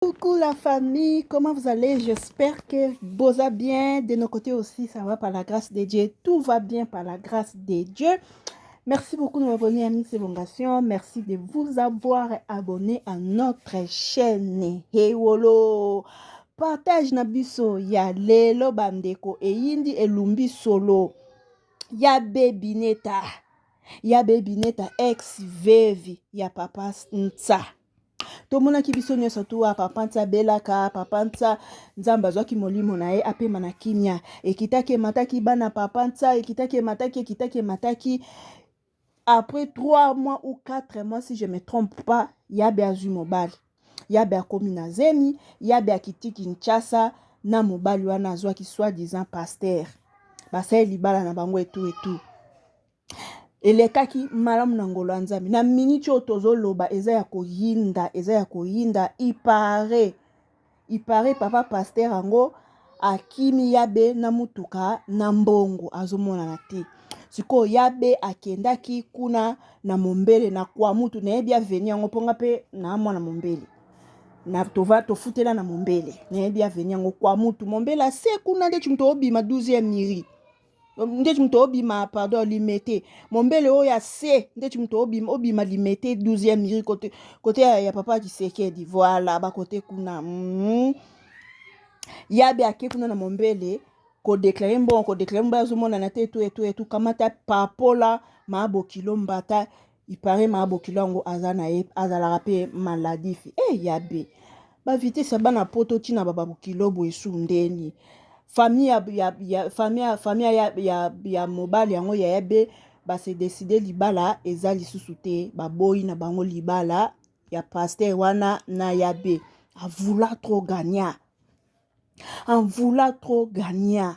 Coucou la famille, comment vous allez? J'espère que vous allez bien. De nos côtés aussi, ça va par la grâce de Dieu. Tout va bien par la grâce de Dieu. Merci beaucoup de m'abonner à Mix Élongation. Merci de vous avoir abonné à notre chaîne. Hey wolo! Partage na biso ya lelo bandeko e yindi elumbi solo. Ya baby neta. Ya baby neta ex vevi ya papa Ntsa. Tomona kibiso nyonso tu wa papa Ntsa belaka papa Ntsa nzambe azwaki molimo na ye apema na kimia ekitaki emataki bana papa Ntsa ekitaki emataki après 3 mois ou 4 mois si je me trompe pas yabe azwi mobali yabe akomi na zemi yabe akiti Kinshasa na mobali wana azwaki soi-disant pasteur basali libala na bango etu elekaki malamu na ngolo ya nzambe na miniti oyo tozoloba eza ya koyinda ipare papa pasteur yango akimi yabe na mutuka na mbongo azomonana te sikoyo yabe akendaki kuna na mombele na kwa mutu nayebi aveni yango mponga mpe na mwana mombele na tofutela na mombele nayebi aveni yango kwa mutu mombele ase kuna nde mutu obima 12e miri ndeti mutu obima pardon limete mombele oyo ase ndeti mutu obima limete 12e miri kote ya papa Tshisekedi voilà bakote kuna yabe ake kuna na mombele kodeklare mbongo azomonana te etu kamata papola maabokilo mbata ipare maabokilo yango azalaka pe maladifi yabe bavitese bana poto tina bababokilo boye esu ndeni famille ya mobali yango ya yabe base décider libala eza lisusu te baboyi na bango libala ya pasteur wana na yabe en voulant trop gagner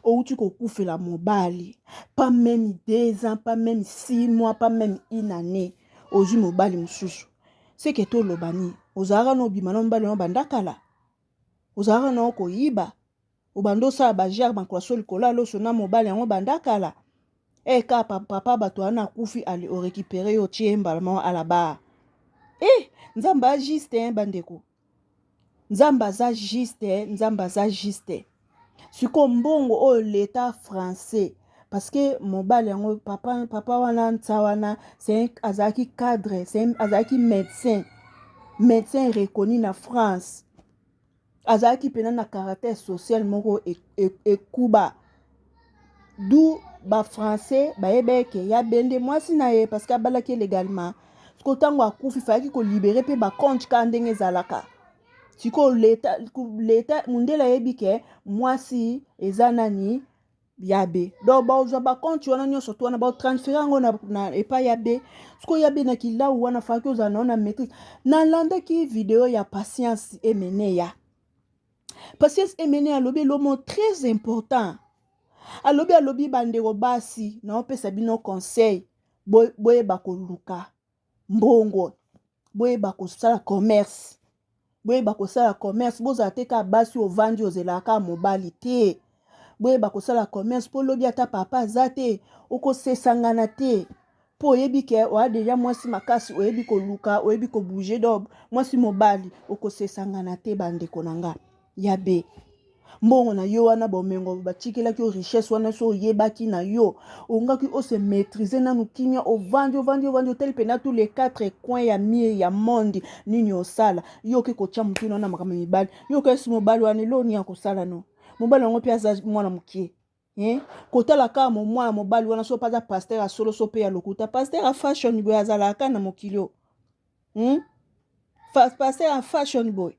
outi kokufela mobali pas même 2 ans pas même 6 mois pas même 1 année ozwi mobali mosusu seke tolobani ozalaka na obima na mobali na bandakala ozalaka na okoyiba obando osala bagere bankwaso likolo aloso na mobali yango bandakala ka papa bato wana akufi ali orécupere yo tie mbalama alaba nzambe ajuste bandeko nzambe aza juste siko mbongo oyo leta français parce que mobali yango papa wana Ntsa wana azalaki cadre azalaki médecin reconnu na France azalaki pena na caractère social moko ekuba du ba français bayebeke ya bende mwasi na ye parce que abalaki légalement siko tango akufi fayaki ko libérer pe ba compte ka ndenge ezalaka siko leta mundele ayebi ke mwasi eza nani yabe donc bazwa ba compte wana nyonso to wana batransfere yango na epai yabe siko yabe na kilau wana fayaki ozala na ona maîtrise nalandaki video ya Patience Emeneya alobi lomo très important alobi bandeko basi na opesa bino conseil boyeba koluka mbongo boyeba kosala commerce bozala te ka basi ovandi ozelaka mobali te boyeba kosala commerce mpo lobi ata papa aza te okosesangana te mpo oyebi ke oya deja mwasi makasi oyebi koluka oyebi kobouge do mwasi mobali okosesangana te bandeko na nga yabe mbongo na yo wana bomengo batikelaki yo richesse wana so oyebaki na yo ongaki ose maîtriser nanu kimia ovandi oteli pena tous les 4 coins ya mire ya monde nini osala yo ke kotia mutu na makambo mibali yo kesi mobali wana eloni ya kosala no mobali yango mpe aza mwana mokie kotala kaka mwana mobali wana so paza pasteur asolo so pe ya lokuta pasteur a fashion boy azalaka na mokili pasteur a fashion boy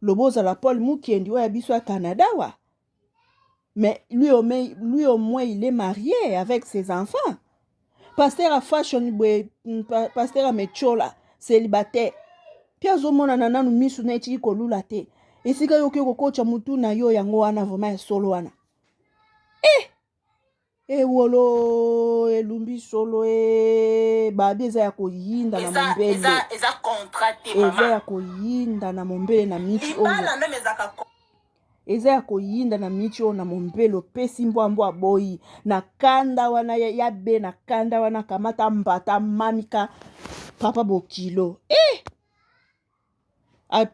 lobo ozala Paul Mukendi oya biso ya Canada wa mais lui au moins il est marié avec ses enfants pasteur a fashion boy pasteur a mechola célibataire pia azomonana nanu misu na etiki kolula te esika yo ke kokocha mutu na yo yango wana vraiment ya solo wana wolo elumbi solo babi eza ya koyinda na mombele eza contraté mama eza ya koyinda na mombele na miti oyo eza ya koyinda na miti oyo na mombele opesi mbwambwa boyi na kanda wana ya be na kanda wana kamata mbata mamika papa bokilo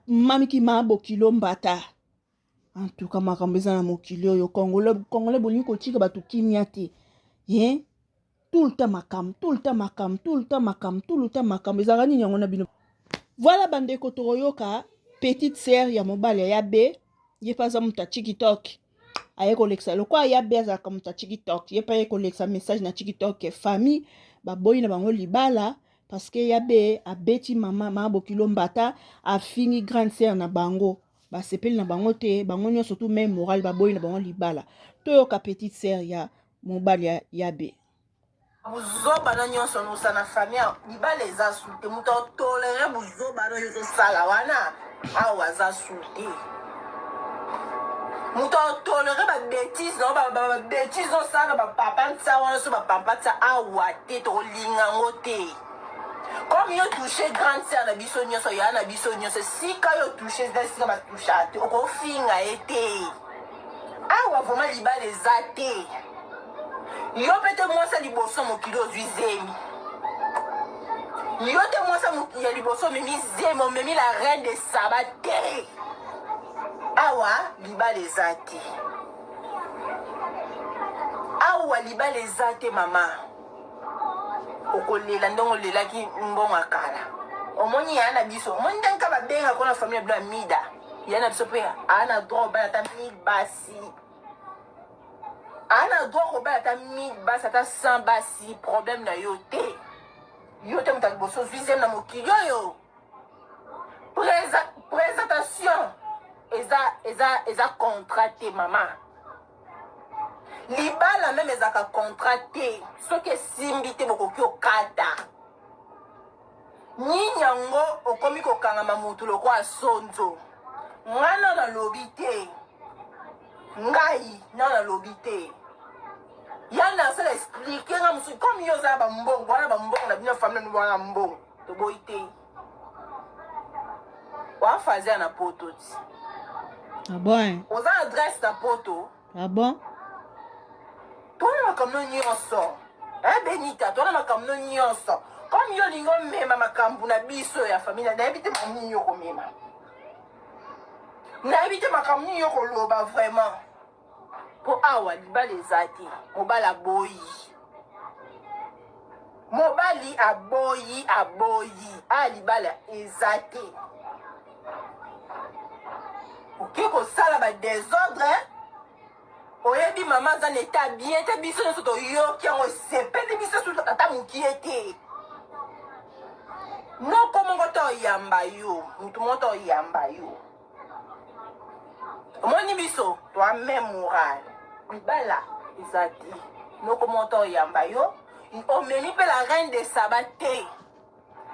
mami ki ma bokilo mbata. En tout cas, makambo eza na mokili oyo congolais bolingi kotika bato kimia te. Hein? Tout le temps makam, tout le temps makam, tout le temps makam, tout le temps makam. Ezaka nini yango na bino. Voilà bandeko toroyoka petite sœur ya mobali ya be, ye paza muta TikTok. Aye koleksa lokwa ya be azaka muta TikTok, ye pa ye koleksa message na TikTok famille baboyi na bango libala parce que ya be abeti mama bokilo mbata afingi grande sœur na bango. Basepeli na bango te, bango nyo surtout même moral baboyi na bango libala. Toyoka petite sœur ya mobali ya be. Buzoba na nyonso nusa na famille libala eza sulte muto tolere buzoba no yozo sala wana awa za sulte muto tolere ba bêtise no ba bêtise no sala ba papa ntsa wana so ba papa tsa awa te to linga ngote comme yo toucher grande sœur na biso nyonso ya na biso nyonso sika yo toucher za sika ba toucher te ko finga ete awa vraiment libala eza te. Yo pete mwasa liboso mokili ozwi zemi. Yo te mwasa mokili ya liboso memi zemi, memi la reine de Sabate. Awa liba les ate. Awa liba les ate mama. Okolela ndongo lela ki mbongo akala. Omoni ya na biso. Omoni ndenka ba benga kona famille bla mida. Ya na biso pe ana droit ba ta mi basi. Ana droit ko ba ta 1000 bas ata 100 basi problème na yo te. Yo te muta boso deuxième na mokili yo. Présentation eza contraté maman. Libala même ezaka contraté. Ce que simbi te bokoki okata. Ni nyango okomi kokanga mamutu lokwa sonzo. Ngana na lobité. Ngai na lobité. Yana se expliquer nga musu comme yo za ba mbongo wana ba mbongo na bino famille ni wana mbongo to boite wa fazer na poto ti. Ah bon? Oza adresse na poto. Ah bon? Tona makamno nyonso. Benita tona makamno nyonso. Comme yo lingo mema makambu na biso ya famille na ebite mamni yo ko mema. Na ebite makamni yo ko loba vraiment. Po awa libala ezati mobali aboyi. Mobali aboyi libala ezati. Oki ko sala ba désordre. Oyebi mama za neta bien te biso nso to yo ki ngo sepete biso su tata mukiete. No komongo to yamba yo, mutu moto yamba yo. Moni biso to a même moral. Libala ezati no komoto yamba yo o memi pe la reine de Sabate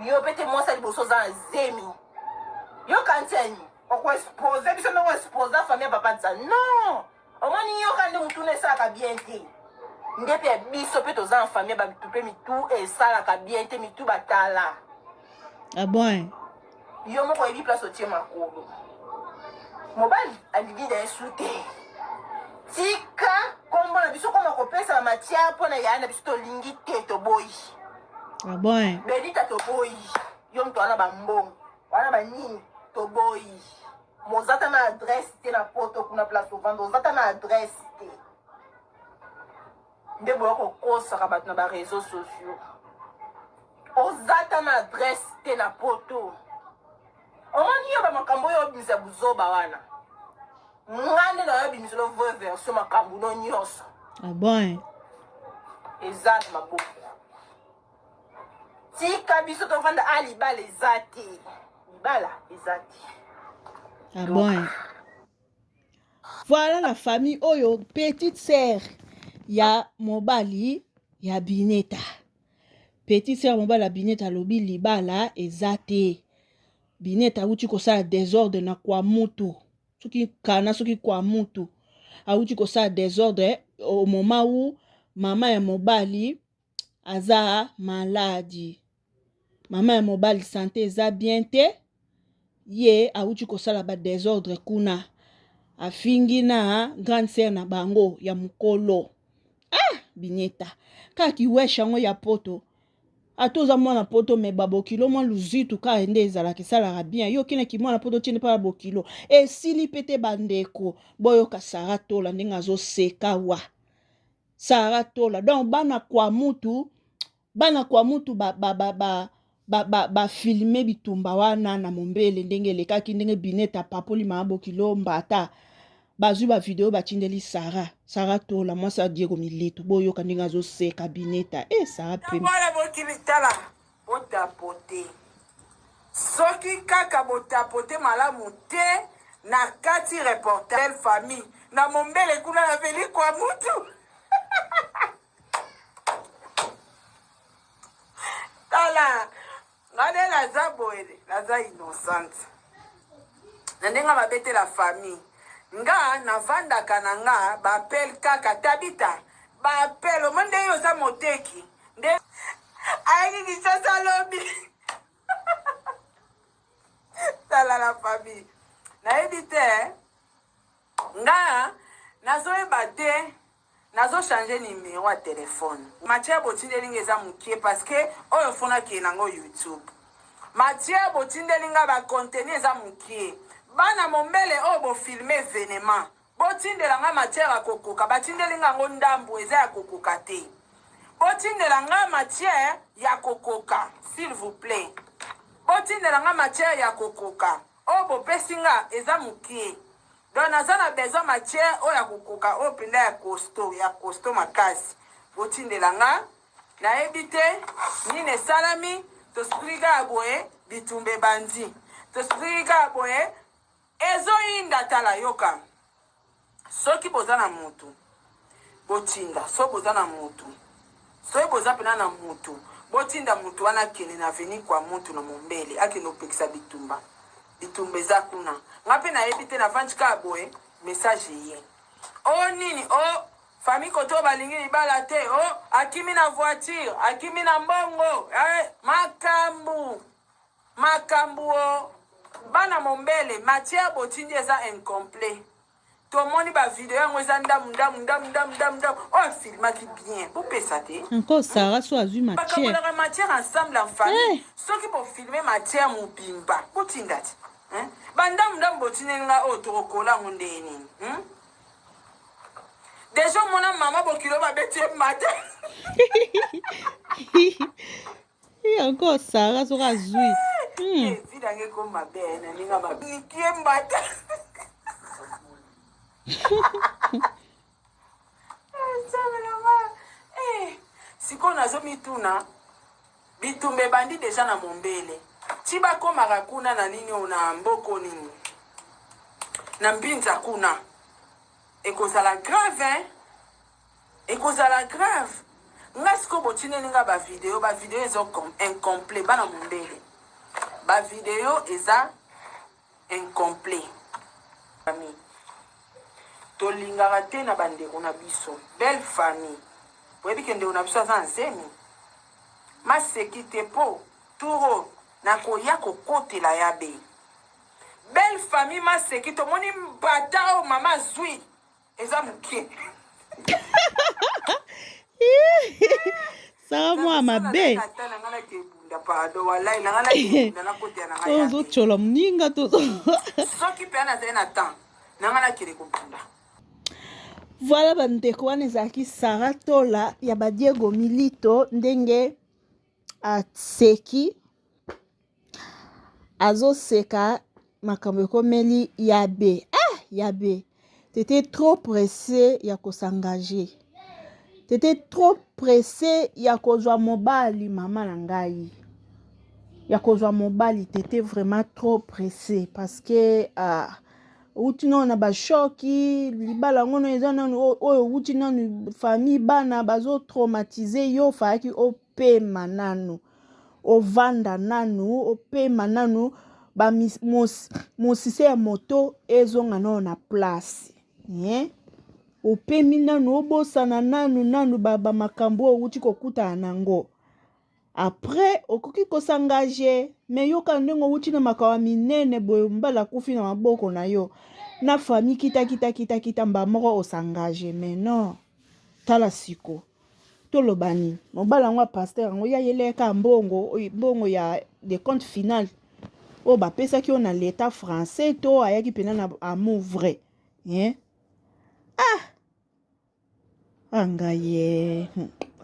yo pete mwasa liboso za zemi yo kanteni oko expose biso no expose famille papa tsa non omoni yo kande mutune saka bien te ndepe biso pe to za famille ba tupe mitu e sala ka bien te mitu batala. Ah bon? Yo moko ebi place o tie makolo mobali aligi da esute. Tika kombo na biso koma kopesa matia pona ya na biso to lingi te to boyi. Ah bon? Benita to boyi. Yo mto wana ba mbongo. Wana ba nini to boyi. Mozata na adresse te na poto kuna place au vendre. Mozata na adresse te. Ndebo ko kosa ka bat na ba réseaux sociaux. Ozata na adresse te na poto. Omani yo ba makambo yo bisa buzoba wana. Ngande na yo bimisolo voie version makambu no nyonso. Ah bon? Ezat maboko. Tika biso to vanda alibala ezati. Libala ezati. Ah bon? Voilà la famille oyo petite sœur ya mobali ya Bineta. Petite sœur mobali ya Bineta lobi libala ezate. Bineta uti kosala désordre na kwa mutu. Soki kana soki kwa mutu auti kosala désordre au moment où mama ya mobali aza maladi. Mama ya mobali santé eza bien te ye auti kosala ba désordre kuna afingi na grande sœur na bango ya mukolo. Bineta kaki wesha ngo ya poto atoza mwana poto me babokilo mwa luzitu ka ende ezalaka esalaka bien yo kinaki mwana poto tiende mpa babokilo esili mpe te bandeko boyoka Sara Tola ndenge azoseka wa Sara Tola donc bana kwa mutu bafilme bitumba wana na mombele ndenge elekaki ndenge bineta papoli mabokilo mbata bazwi bavideo batindeli Sara Tola mwasi ya Diego Milito boyoka ndenge azoseka bineta Sara pembe mwana bokili tala botapote soki kaka botapote malamu te na kati reportage famille na mombele kuna na veli kwa mutu tala ngane naza boele naza innocente na ndenge babetela famille nga navandaka na nga bapele kaka tabita bapele omo nde yo za moteki nde ayeki kisasa lobi tala la famille nayebi te nga nazoyeba te nazochange numero ya telefone Mathieu botindeli nga eza mokie parceke oyo fonaki nango YouTube Mathieu botindeli nga bakontenu eza mokie bana mombele oyo bofilme evenema botindela nga Mathieu akokoka batindeli nga ngo ndambu eza ya kokoka te botindela nga Mathieu ya kokoka s'il vous plaît botindela nga Mathieu ya kokoka oyo bopesi nga eza mokie donc naza na besoin Mathieu oyo ya kokoka oyo mpenza ya costo makasi botindela nga nayebi te nini esalami tosukilika ya boye bitumba bandi tosukilika ya boye ezoyinda tala yoka soki boza na mutu botinda so boza na mutu soki boza pena na mutu botinda mutu wana akende na veni kwa mutu na mombele akende opekisa bitumba eza kuna nga mpe nayebi te navandika boye message ye o nini o famille koto balingi libala te o akimi na voiture akimi na mbongo makambu o bana mombele Mathieu botindi eza incomplet tomoni bavideo yango eza ndamu oyo filmaki bien bopesa te encore Sara so azwi Mathieu bakabolaka Mathieu ensemble en famille soki bofilme Mathieu mobimba botinda ti bandamu botindeli nga oyo tokokola yango ndenge nini deja omona mama bokilo babeti ye mata encore Sara soki azwi vidange ekoma be na ndenge babnikie mbata sikoyo nazomituna bitumba ebandi deja na mombele ti bakomaka kuna na nini oyo na mboko nini na mbinza kuna ekozala grave ekozala grave nga sikoyo botindeli nga bavideo eza incomplet bana mombele bavideo eza incomplet tolingaka te na bandeko na biso belle famille boyebi ke ndeko na biso aza nzemi maseki te po turo nakoya kokotela ya be belle famille maseki tomoni mbata oyo mama zwi eza mokie Sara mwa mabe ozochola moninga soki mpe nazali na temps nanga nakende kobunda. Voilà bandeko wana ezalaki Sara Tola ya Diego Milito ndenge aseki azoseka makambo ekomeli yabe yabe t'étais trop pressé ya kosangager t'étais trop pressé ya kozwa mobali mama na ngai ya kozwa mobali t'étais vraiment trop pressé parce que uti nano na bashoki libala ngono eza nano oyo uti nano famille bana bazo traumatiser yo fayaki opema nano ovanda nano opema nano ba mosise ya moto ezonga nano na place opemi nano obosana nano ba makambo oyo uti kokutana nango après okoki kosangaje me yoka ndenge uti na makawa minene boye mbala kufi na maboko na yo na famille kita mba moko osangaje mais non tala siko toloba nini mobali yango pasteur yango ya yeleka mbongo ya de compte final oyo bapesaki oyo na l'état français to ayaki mpena na amour vrai ngai ye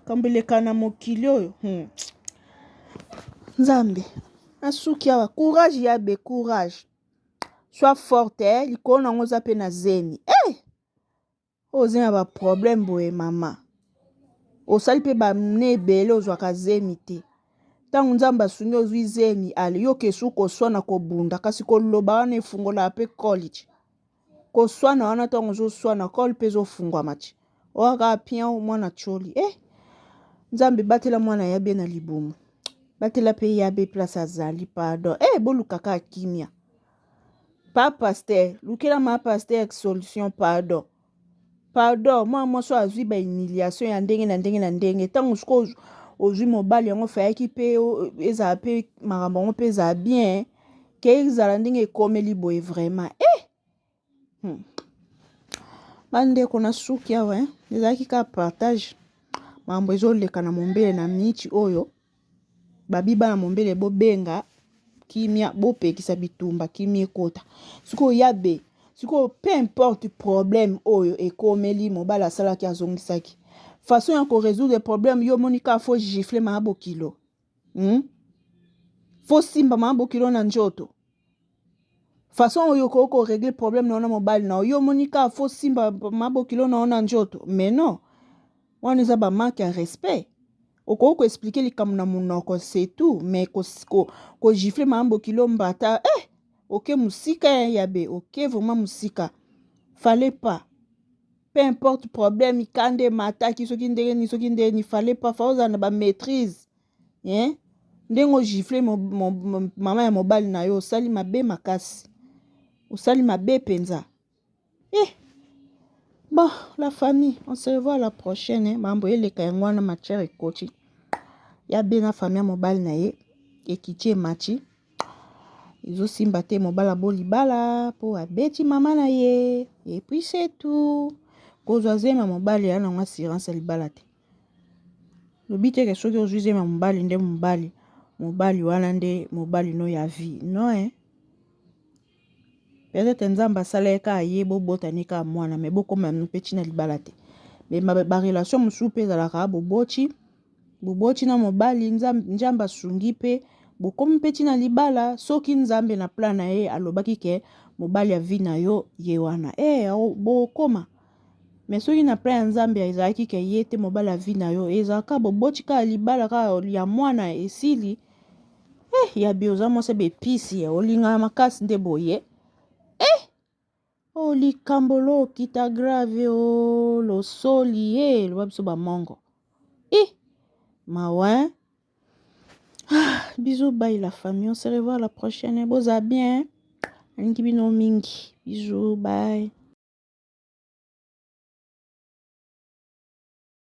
kambeleka na mokili oyo nzambe asuki awa courage ya be courage sois forte likolo nango oza mpe na zemi oze na baproblème boye mama osali mpe bamne ebele ozwaka zemi te ntango nzambe asungi ozwi zemi ale yo kesu koswana kobunda kasi koloba wana efungolaka mpe college koswana wana ntango ozoswana kole mpe ezofungwama ti oaka pia mwana tsholi nzambe batela mwana ya be na libumu batela mpe ya be place azali pardon bolukaka kimia pa pasteur lukela ma pasteur solution pardon mwana mwasi azwi bahumiliation ya ndenge na ndenge na ndenge ntango siko ozwi mobali yango fayaki mpe ezala mpe makambo yango mpe ezala bien ke ezala ndenge ekomeli boye vraiment bandeko na suki awa ezalaki ka partage makambo ezoleka na mombele na miti oyo babiba na mombele bobenga kimia bopekisa bitumba kimia ekota sikoyo yabe sikoyo peu importe problème oyo ekomeli mobali asalaki azongisaki façon ya korésoudre problème yo monika fo gifle maabokilo fo simba maabokilo na njoto façon oyo koko régler problème na ona mobali na yo monika fo simba maabokilo na ona njoto mais non wana eza ba manque ya respect okoko ko expliquer likambo na monoko c'est tout mais ko gifle maabokilo mbata ok musika ya be ok vraiment musika fallait pas peu importe problème ikande mataki soki ndenge ni fallait pas faoza na ba maîtrise ndenge ogifle mama ya mobali na yo osali mabe makasi osali mabe penza bon la famille on se revoit la prochaine mambo eleka yango wana matière ekoti ya be na famille ya mobali na ye ekiti emachi ezosimba te mobali abolibala mpo abeti mama na ye et puis c'est tout kozwa zema mobali ya nango assurance ya libala te lobi teke soki ozwi zema mobali nde mobali wana nde mobali no ya vie non peut-être nzambe asalaka aye bobotani ka mwana me bokoma mpe ntina libala te me barelation mosusu mpe ezalaka boboti na mobali nzambe asungi mpe bokomi mpe ntina libala soki nzambe na plan na ye alobaki ke mobali ya vie na yo ye wana bokoma mais soki na plan ya nzambe ezalaki ke ye te mobali ya vie na yo ezalaka boboti ka libala ka ya mwana esili ya bioza mwasi bepisi olingana makasi nde boye likambo lokita grave losoli loba biso bamongo mawa bisous bye la famille on se revoit la prochaine boza bien alingi bino mingi bisous bye